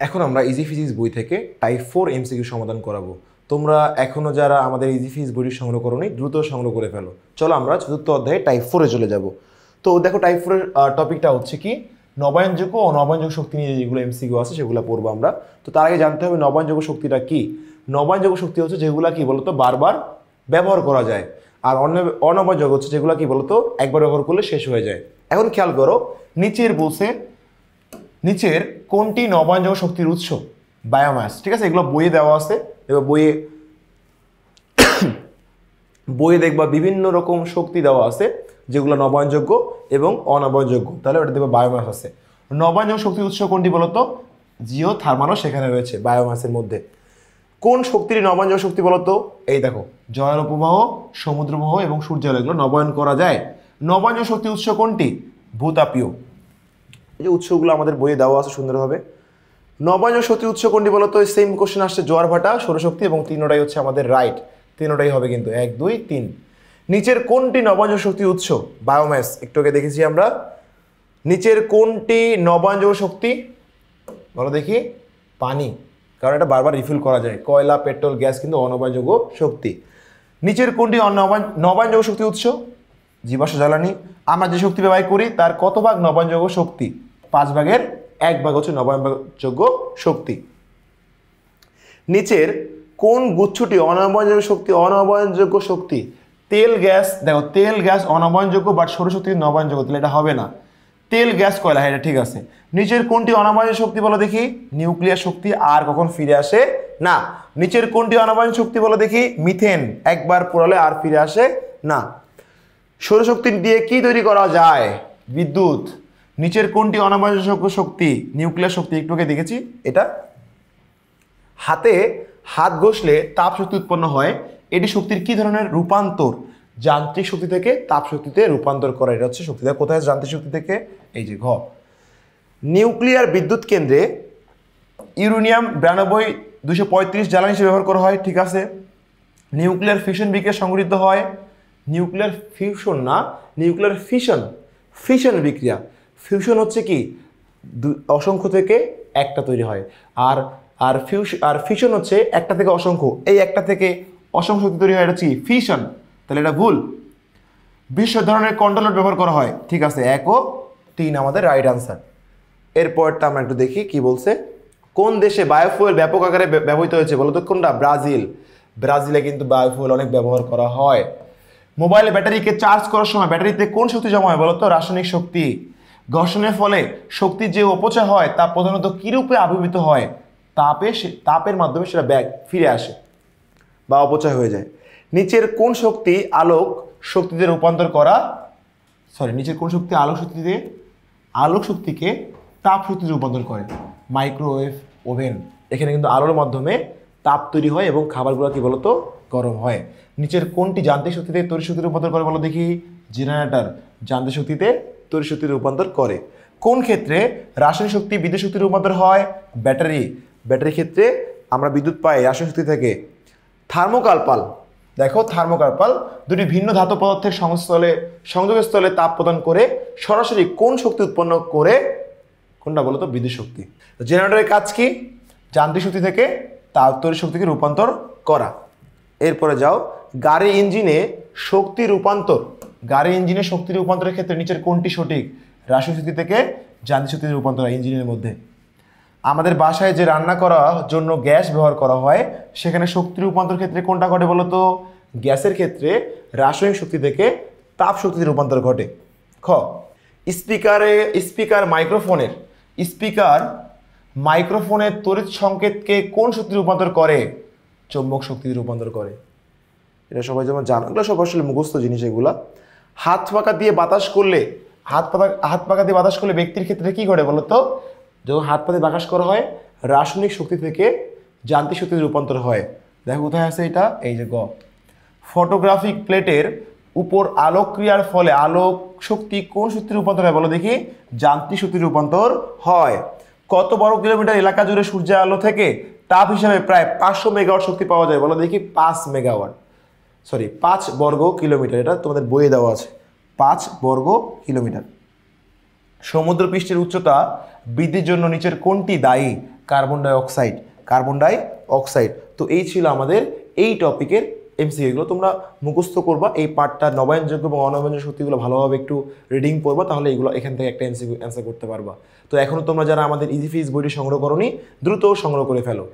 এখন আমরা easy physics বই থেকে টাইপ 4 এমসিকিউ সমাধান করাবো। তোমরা এখনো যারা আমাদের ইজি ফিজিক্স বইটি সংগ্রহ করোনি দ্রুত সংগ্রহ করে ফেলো। চলো আমরা চতুর্থ অধ্যায়ে টাইপ 4 চলে যাব। তো দেখো টাইপ 4 এর টপিকটা হচ্ছে কি নবায়নযোগ্য ও নবায়নযোগ্য শক্তি নিয়ে যেগুলো এমসিকিউ আছে সেগুলো পড়বো আমরা। তো তার আগে জানতে হবে নবায়নযোগ্য শক্তিটা কি। নবায়নযোগ্য শক্তি হচ্ছে যেগুলো কি বলতো বারবার ব্যবহার করা যায়, আর অনবায়নযোগ্য হচ্ছে যেগুলো কি বলতো একবার ব্যবহার করলে শেষ হয়ে যায়। এখন খেয়াল করো নিচের কোনটি নবায়নযোগ্য শক্তির উৎস? বায়োমাস। ঠিক আছে, এগুলো বইয়ে দেওয়া আছে। এবার বইয়ে দেখবা বিভিন্ন রকম শক্তি দেওয়া আছে যেগুলো নবায়নযোগ্য এবং অনবায়নযোগ্য। তাহলে ওটা দেখবে বায়োমাস আছে। নবায়নযোগ্য শক্তির উৎস কোনটি বলতো? জিও থার্মালও সেখানে রয়েছে বায়োমাসের মধ্যে। কোন শক্তির নবায়নযোগ্য শক্তি বলতো? এই দেখো, জল প্রবাহ, সমুদ্র প্রবাহ এবং সূর্যালোক এগুলো নবায়ন করা যায়। নবায়নযোগ্য শক্তির উৎস কোনটি? ভূতাপীয়। এই যে উৎসগুলো আমাদের বইয়ে দেওয়া আছে সুন্দরভাবে। নবায়নযোগ্য শক্তির উৎস কোনটি বলতো? সেম কোশ্চেন আসছে, জোয়ার ভাটা, সৌরশক্তি এবং তিনটাই হচ্ছে আমাদের রাইট। তিনটাই হবে কিন্তু 1 2 3। নিচের কোনটি নবায়নযোগ্য শক্তির উৎস? বায়োমাস, একটু আগে দেখেছি আমরা। নিচের কোনটি নবায়নযোগ্য শক্তি বলো দেখি? পানি, কারণ এটা বারবার রিফিল করা যায়। কয়লা, পেট্রোল, গ্যাস কিন্তু অনবায়নযোগ্য শক্তি। নিচের কোনটি নবায়নযোগ্য শক্তি উৎস? জীবাশ্ম জ্বালানি। আমরা যে শক্তি ব্যবহার করি তার কত ভাগ নবায়নযোগ্য শক্তি? 5 ভাগের 1 ভাগ হচ্ছে নবায়নযোগ্য শক্তি। নিচের কোন গুচ্ছটি অনবায়নযোগ্য শক্তি? তেল, গ্যাস। দেখো তেল, গ্যাস অনবায়নযোগ্য, বাট সৌরশক্তি নবায়নযোগ্য, তাহলে এটা হবে না। তেল, গ্যাস, কয়লা, এটা ঠিক আছে। নিচের কোনটি অনবায়নযোগ্য শক্তি বলো দেখি? নিউক্লিয়ার শক্তি, আর কখন ফিরে আসে না। নিচের কোনটি অনবায়ন শক্তি বলো দেখি? মিথেন, একবার পোড়ালে আর ফিরে আসে না। সৌরশক্তি দিয়ে কি তৈরি করা যায়? বিদ্যুৎ। নিচের কোনটি অনবায়নযোগ্য শক্তি? নিউক্লিয়ার শক্তি, একটু আগে দেখেছি এটা। হাত ঘষলে তাপ শক্তি উৎপন্ন হয়, এটি শক্তির কি ধরনের রূপান্তর? যান্ত্রিক শক্তি থেকে তাপ শক্তিতে রূপান্তর করা, এটা হচ্ছে শক্তি। কোথায় যান্ত্রিক শক্তি থেকে? এই যে ঘ। নিউক্লিয়ার বিদ্যুৎ কেন্দ্রে ইউরেনিয়াম 92-235 জ্বালানি হিসেবে ব্যবহার করা হয়, ঠিক আছে। নিউক্লিয়ার ফিশন বিক্রিয়া সংঘটিত হয়, নিউক্লিয়ার ফিউশন না, নিউক্লিয়ার ফিশন বিক্রিয়া। ফিউশন হচ্ছে কি অসংখ্য থেকে একটা তৈরি হয়, আর ফিশন হচ্ছে একটা থেকে অসংখ্য, এই একটা থেকে অসংখ্য শক্তি তৈরি হয়, এটা হচ্ছে ফিশন। তাহলে এটা ভুল। বিশ্ব ধরনের কন্ট্রোলার ব্যবহার করা হয়, ঠিক আছে। 1 ও 3 আমাদের রাইট আনসার। এরপরটা আমরা একটু দেখি কি বলছে। কোন দেশে বায়োফুয়েল ব্যাপক আকারে ব্যবহৃত হয়েছে বলো তো? কোনটা? ব্রাজিলে কিন্তু বায়োফুয়েল অনেক ব্যবহার করা হয়। মোবাইলের ব্যাটারিকে চার্জ করার সময় ব্যাটারিতে কোন শক্তি জমা হয় বলো তো? রাসায়নিক শক্তি। ঘর্ষণের ফলে শক্তির যে অপচয় হয় তা প্রধানত কিরূপে আবির্ভূত হয়? তাপের মাধ্যমে সেটা ব্যাক ফিরে আসে বা অপচয় হয়ে যায়। নিচের কোন শক্তি আলোক শক্তিতে রূপান্তর করা? নিচের কোন শক্তি আলোক শক্তিকে তাপ শক্তিতে রূপান্তর করে? Microwave oven. এখানে কিন্তু আলোর মাধ্যমে তাপ তৈরি হয় এবং খাবারগুলো কি বলতো? গরম হয়। নিচের কোনটি যান্ত্রিক শক্তিতে তড়িৎ শক্তিতে রূপান্তর করে বলো দেখি? জেনারেটর যান্ত্রিক শক্তিতে তড়িৎ শক্তিতে রূপান্তর করে। কোন ক্ষেত্রে রাসায়নিক শক্তি বিদ্যুৎ শক্তিতে রূপান্তর হয়? ব্যাটারি ক্ষেত্রে আমরা বিদ্যুৎ পাই রাসায়নিক শক্তি থেকে। থার্মোকার্পাল, দেখো থার্মোকার্পাল দুটি ভিন্ন ধাতু পদার্থের সংযোগস্থলে তাপ প্রদান করে সরাসরি কোন শক্তি উৎপন্ন করে? কোনটা বলো তো? বিদ্যুৎ শক্তি। জেনারেটরের কাজ কি? যান্ত্রিক শক্তি থেকে তড়িৎ শক্তিকে রূপান্তর করা। এরপরে যাও, গাড়ি ইঞ্জিনে শক্তি রূপান্তরের ক্ষেত্রে নিচের কোনটি সঠিক? রাসায়নিক শক্তি থেকে যান্ত্রিক শক্তিতে রূপান্তর হয় ইঞ্জিনের মধ্যে। আমাদের বাসায় যে রান্না করার জন্য গ্যাস ব্যবহার করা হয় সেখানে শক্তি রূপান্তর ক্ষেত্রে কোনটা ঘটে বলো তো? গ্যাসের ক্ষেত্রে রাসায়নিক শক্তি থেকে তাপ শক্তিতে রূপান্তর ঘটে। খ, স্পিকার মাইক্রোফোনের তড়িৎ সংকেতকে কোন শক্তি রূপান্তর করে? চৌম্বক শক্তিতে রূপান্তর করে। এটা সবাই যেমন জানো, এগুলো সব আসলে মুখস্থ জিনিস এগুলা। হাত পাকা দিয়ে বাতাস করলে ব্যক্তির ক্ষেত্রে কি ঘটে বলো তো? যখন হাত পা দিয়ে বাতাস করা হয় রাসায়নিক শক্তি থেকে যান্ত্রিক শক্তিতে রূপান্তর হয়। দেখো কোথায় আছে এটা? এই যে গ। ফটোগ্রাফিক প্লেটের উপর আলোক ক্রিয়ার ফলে আলোক শক্তি কোন শক্তিতে রূপান্তর হয় বলো দেখি? যান্ত্রিক শক্তিতে রূপান্তর হয়। কত বর্গ কিলোমিটার এলাকা জুড়ে সূর্যের আলো থেকে তাপ হিসাবে প্রায় 500 মেগাওয়াট শক্তি পাওয়া যায় বলো দেখি? 5 বর্গ কিলোমিটার। এটা তোমাদের বইয়ে দেওয়া আছে, 5 বর্গ কিলোমিটার। সমুদ্র পৃষ্ঠের উচ্চতা বৃদ্ধির জন্য নিচের কোনটি দায়ী? Carbon die oxide, carbon die oxide. তো এই ছিল আমাদের এই টপিকের এমসিকিউগুলো। তোমরা মুখস্থ করবা এই পার্টটা, নবায়নযোগ্য এবং অনবায়নযোগ্য শক্তিগুলো ভালোভাবে একটু রিডিং পড়বা, তাহলে এগুলো এখান থেকে একটা এমসিকিউ অ্যান্সার করতে পারবা। তো এখনও তোমরা যারা আমাদের ইজি ফিজ বইটি সংগ্রহ করোনি দ্রুত সংগ্রহ করে ফেলো।